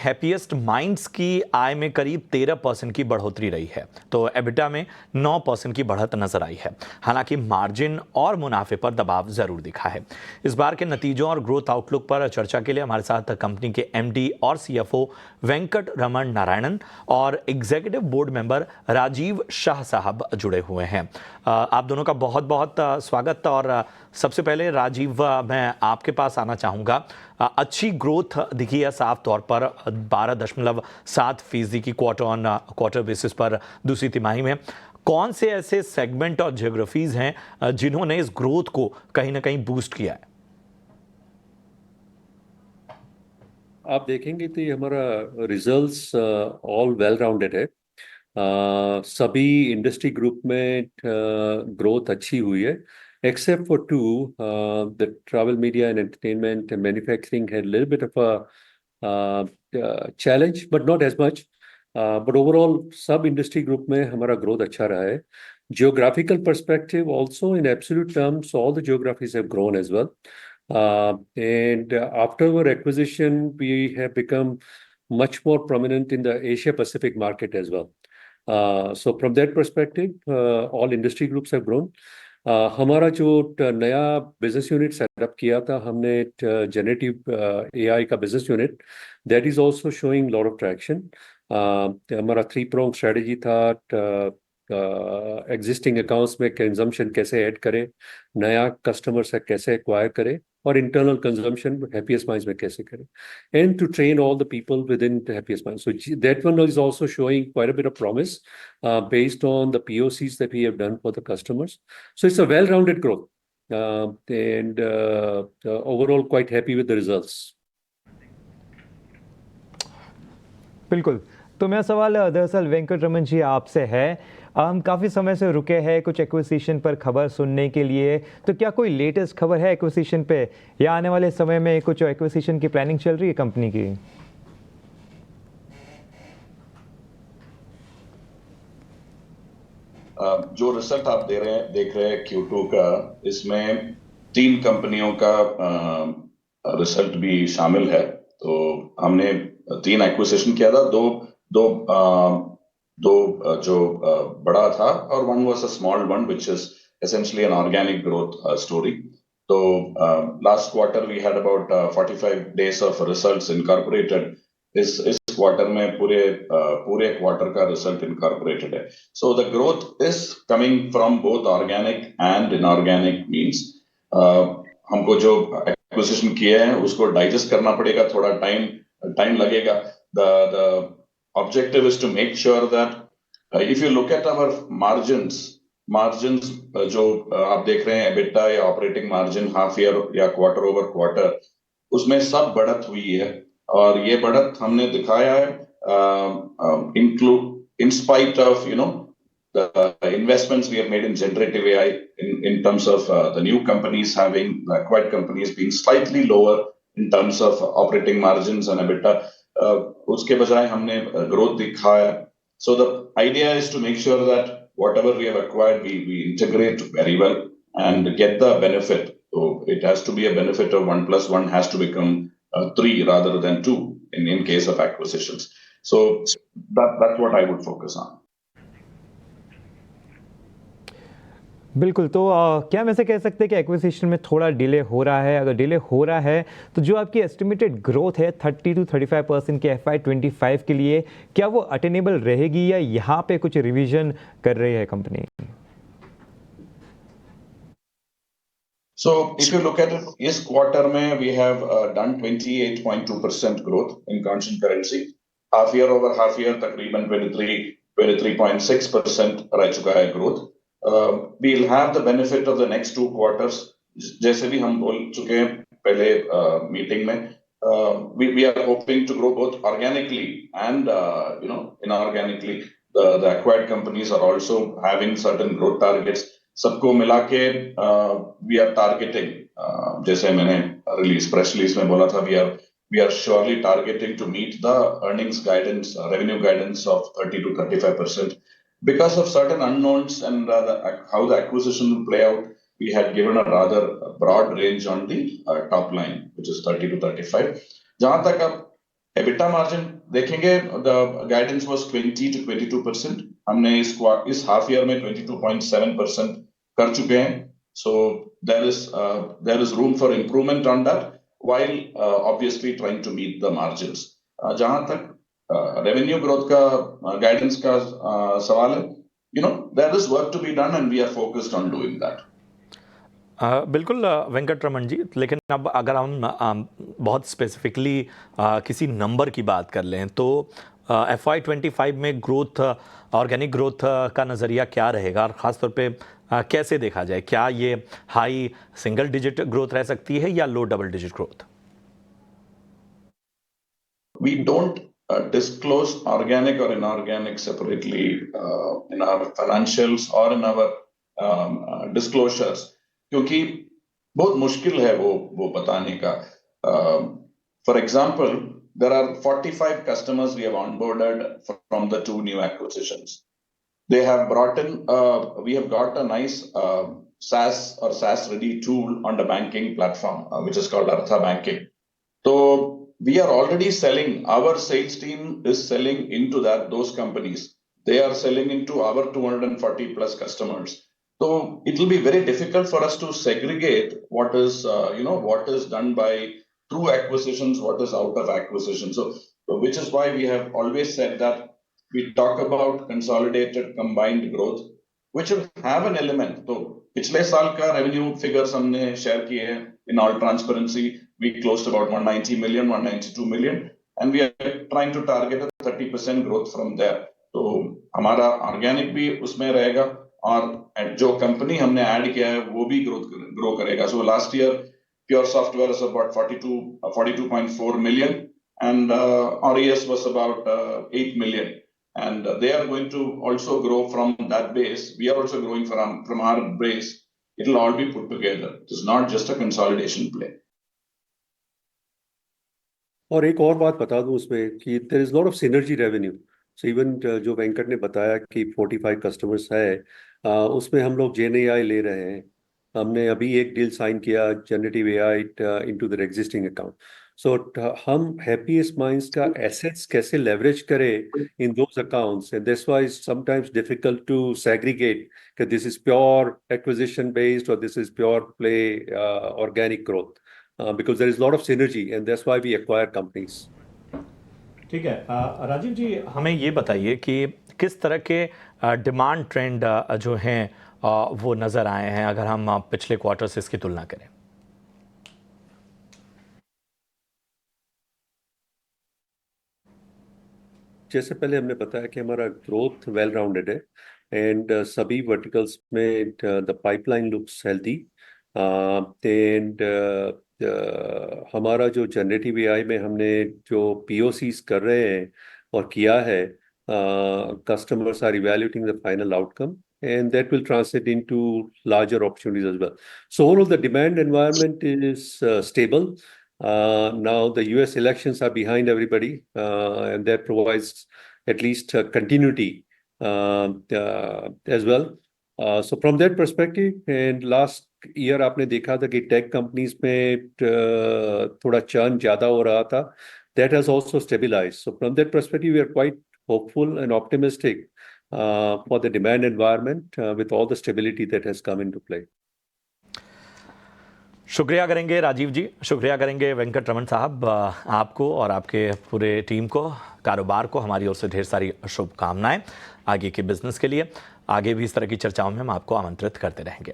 Happiest minds की आय में करीब 13% की बढ़ोतरी रही है, तो एबिटा में 9% की बढ़त नजर आई है। हालांकि मार्जिन और मुनाफे पर दबाव जरूर दिखा है। इस बार के नतीजों और ग्रोथ आउटलुक पर चर्चा के लिए हमारे साथ कंपनी के एमडी और सीएफओ वेंकट रमन नारायणन और executive board member Rajiv Shah साहब जुड़े हुए हैं। आप दोनों का बहुत बहुत स्वागत। और सबसे पहले राजीव, मैं आपके पास आना चाहूँगा। अच्छी ग्रोथ दिखी है साफ तौर पर, 12.7% की क्वार्टर ऑन क्वार्टर बेसिस पर दूसरी तिमाही में। कौन से ऐसे सेगमेंट और ज्योग्राफीज हैं जिन्होंने इस ग्रोथ को कहीं ना कहीं बूस्ट किया है? आप देखेंगे तो ये हमारा रिजल्ट्स ऑल वेल राउंडेड है। सभी इंडस्ट्री ग्रुप में ग्रोथ अच्छी हुई है, except for two. The travel media and entertainment and manufacturing had a little bit of a challenge, but not as much. But overall, सब industry group में हमारा growth अच्छा रहा है. Geographical perspective also, in absolute terms, all the geographies have grown as well. And after our acquisition, we have become much more prominent in the Asia Pacific market as well. So from that perspective, all industry groups have grown. हमारा जो नया business unit setup किया था हमने, generative AI का business unit, that is also showing lot of traction. हमारा 3 pronged strategy था, existing accounts में कंजम्पशन कैसे ऐड करें, नया कस्टमर से कैसे एक्वायर करें, और इंटरनल कंजम्पशन हैप्पीएस्ट माइंड्स में कैसे करें, and to train all the people within the Happiest Minds. So that one is also showing quite a bit of promise based on the POCs that we have done for the customers. So it's a well-rounded growth, and overall quite happy with the results. बिल्कुल। तो मेरा सवाल दरअसल वेंकट रमन जी आपसे है। हम काफ़ी समय से रुके हैं कुछ एक्विजिशन पर खबर सुनने के लिए, तो क्या कोई लेटेस्ट खबर है एक्विजिशन पे, या आने वाले समय में कुछ एक्विजिशन की प्लानिंग चल रही है कंपनी की? जो रिजल्ट आप देख रहे हैं Q2 का, इसमें 3 कंपनियों का रिजल्ट भी शामिल है। तो हमने 3 एक्विजिशन किया था, दो जो बड़ा था, और one was a small one which is essentially an organic growth story. तो last quarter we had about 45 days of results incorporated. इस क्वार्टर में पूरे क्वार्टर का रिजल्ट इनकॉर्पोरेटेड है। So the growth is coming from both organic and inorganic means. हमको जो acquisition किए हैं उसको डाइजेस्ट करना पड़ेगा, थोड़ा टाइम लगेगा। The objective is to make sure that if you look at our margins जो आप देख रहे हैं, एबिटा या ऑपरेटिंग मार्जिन हाफ ईयर या क्वार्टर ओवर क्वार्टर, उसमें सब बढ़त हुई है। और ये बढ़त हमने दिखाया है in spite of the investments we have made in generative AI, in terms of the new companies having, the acquired companies being slightly lower in terms of operating margins and EBITDA. उसके बजाय हमने growth दिखाया। So the idea is to make sure that whatever we have acquired, we integrate very well and get the benefit. So it has to be a benefit of 1 plus 1 has to become 3 rather than 2 in case of acquisitions. So that's what I would focus on. बिल्कुल। तो क्या हम ऐसे कह सकते हैं कि acquisition में थोड़ा डिले हो रहा है? अगर डिले हो रहा है तो जो आपकी एस्टिमेटेड ग्रोथ है 30 to 35% के FY25 के लिए, क्या वो अटेनेबल रहेगी या यहाँ पे कुछ रिवीजन कर रही है company? So if you look at it, इस क्वार्टर में we have done 28.2% growth in constant currency. Half year over half year तकरीबन 23.6% रह चुका है growth. We'll have the benefit of the next 2 quarters. जैसे भी हम बोल चुके हैं पहले मीटिंग में, we are hoping to grow both organically and inorganically. The acquired companies are also having certain growth targets. सबको मिला के we are targeting, जैसे मैंने press release में बोला था, we are surely targeting to meet the earnings guidance, revenue guidance of 30 to 35%. Because of certain unknowns and how the acquisition will play out, we had given a rather broad range on the top line, which is 30 to 35. जहां तक अब EBITDA margin देखेंगे, the guidance was 20 to 22%. हमने इस half year में 22.7% कर चुके हैं. So there is room for improvement on that, while obviously trying to meet the margins. जहां तक रेवेन्यू ग्रोथ का गाइडेंस का सवाल है, there is work to be done and we are focused on doing that. बिल्कुल वेंकटरमण जी, लेकिन अब अगर हम बहुत स्पेसिफिकली किसी नंबर की बात कर लें तो FY25 में ग्रोथ, ऑर्गेनिक ग्रोथ का नज़रिया क्या रहेगा, और ख़ासतौर पे कैसे देखा जाए? क्या ये हाई सिंगल डिजिट ग्रोथ रह सकती है या low double digit growth? We don't disclose organic or inorganic separately in our financials or in our disclosures, क्योंकि बहुत मुश्किल है वो बताने का. For example, there are 45 customers we have onboarded from the 2 new acquisitions. They have brought in, we have got a nice SaaS or SaaS ready tool on the banking platform, which is called Artha Banking. So we are already selling, our sales team is selling into those companies. They are selling into our 240 plus customers. So it will be very difficult for us to segregate what is, what is done by through acquisitions, what is out of acquisition. So which is why we have always said that we talk about consolidated combined growth, which will have an element. So पिछले साल का revenue figures हमने share किए हैं. In all transparency, we closed about 190 million, 192 million, and we are trying to target a 30% growth from there. तो हमारा organic भी उसमें रहेगा, और जो कंपनी हमने ऐड किया है वो भी ग्रो करेगा. So last year PureSoftware was about 42.4 million, and RES was about 8 million, and they are going to also grow from that base. We are also growing from our base. It will all be put together. It is not just a consolidation play. और एक और बात बता दूं उसमें कि there is lot of synergy revenue. So even जो वेंकट ने बताया कि 45 कस्टमर्स है, उसमें हम लोग GenAI ले रहे हैं. हमने अभी एक डील साइन किया generative AI into their existing account. So हम हैप्पीएस्ट माइंड्स का एसेट्स कैसे लेवरेज करें in those accounts, and that's why sometimes difficult to segregate कि this is pure acquisition based और this is pure play organic growth, because there is a lot of synergy and that's why we acquire companies. ठीक है, राजीव जी हमें ये बताइए कि किस तरह के डिमांड ट्रेंड जो हैं वो नज़र आए हैं अगर हम पिछले क्वार्टर से इसकी तुलना करें. जैसे पहले हमने बताया कि हमारा ग्रोथ वेल राउंडेड है, एंड सभी वर्टिकल्स में the pipeline looks healthy, and हमारा जो जनरेटिव एआई में हमने जो POCs कर रहे हैं और किया है, customers are evaluating the final outcome and that will translate into larger opportunities as well. So all of the demand environment is stable. Now the US elections are behind everybody, and that provides at least continuity as well. So from that perspective, and last year आपने देखा था कि tech companies में थोड़ा churn ज़्यादा हो रहा था. That has also stabilized. So from that perspective, we are quite hopeful and optimistic for the demand environment with all the stability that has come into play. शुक्रिया करेंगे राजीव जी, शुक्रिया करेंगे वेंकटरमण साहब. आपको और आपके पूरे टीम को, कारोबार को हमारी ओर से ढेर सारी शुभकामनाएं आगे के बिजनेस के लिए. आगे भी इस तरह की चर्चाओं में हम आपको आमंत्रित करते रहेंगे.